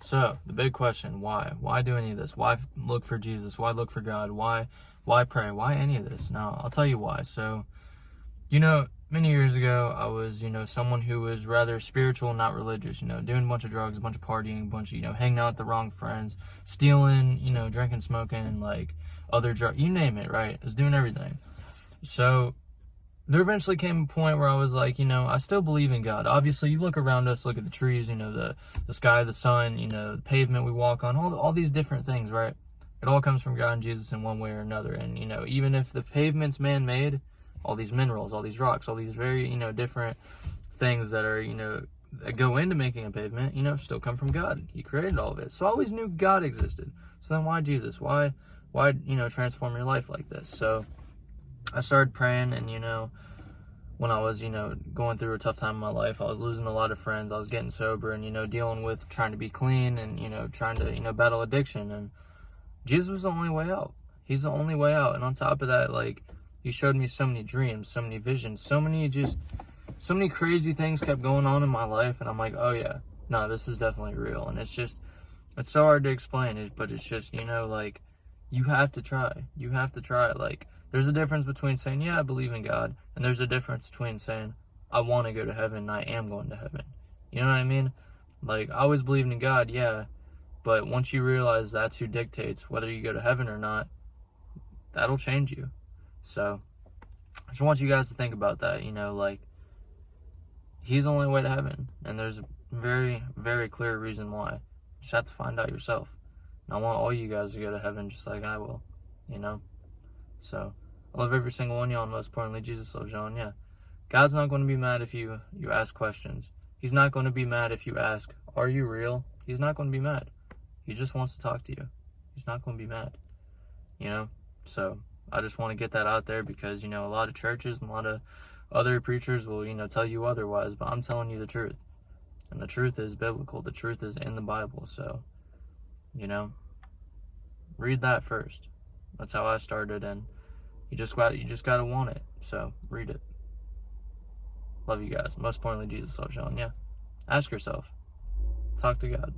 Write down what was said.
So, the big question, why? Why do any of this? Why look for Jesus? Why look for God? Why pray? Why any of this? Now, I'll tell you why. So, many years ago, I was, someone who was rather spiritual, not religious, doing a bunch of drugs, a bunch of partying, a bunch of, hanging out with the wrong friends, stealing, drinking, smoking, like other drugs, you name it, right? I was doing everything. So, there eventually came a point where I was like, I still believe in God. Obviously, you look around us, look at the trees, the sky, the sun, the pavement we walk on, all these different things, right? It all comes from God and Jesus in one way or another. And, even if the pavement's man-made, all these minerals, all these rocks, all these very, different things that are, that go into making a pavement, still come from God. He created all of it. So I always knew God existed. So then why Jesus? Why, transform your life like this? So I started praying, and, when I was, going through a tough time in my life, I was losing a lot of friends. I was getting sober and, dealing with trying to be clean and, trying to, battle addiction. And Jesus was the only way out. He's the only way out. And on top of that, like, he showed me so many dreams, so many visions, so many crazy things kept going on in my life. And I'm like, oh yeah, no, this is definitely real. And it's so hard to explain, but it's just, like, you have to try. You have to try. Like, there's a difference between saying, yeah, I believe in God, and there's a difference between saying, I want to go to heaven, and I am going to heaven. You know what I mean? Like, I always believed in God, yeah, but once you realize that's who dictates whether you go to heaven or not, that'll change you. So, I just want you guys to think about that, like, he's the only way to heaven, and there's a very, very clear reason why. You just have to find out yourself. And I want all you guys to go to heaven just like I will, So, I love every single one of y'all, and most importantly, Jesus loves y'all, and yeah. God's not going to be mad if you ask questions. He's not going to be mad if you ask, are you real? He's not going to be mad. He just wants to talk to you. He's not going to be mad, So, I just want to get that out there because, a lot of churches and a lot of other preachers will, tell you otherwise, but I'm telling you the truth. And the truth is biblical. The truth is in the Bible. So, read that first. That's how I started, and you just gotta want it. So read it. Love you guys. Most importantly, Jesus loves y'all. And yeah, ask yourself. Talk to God.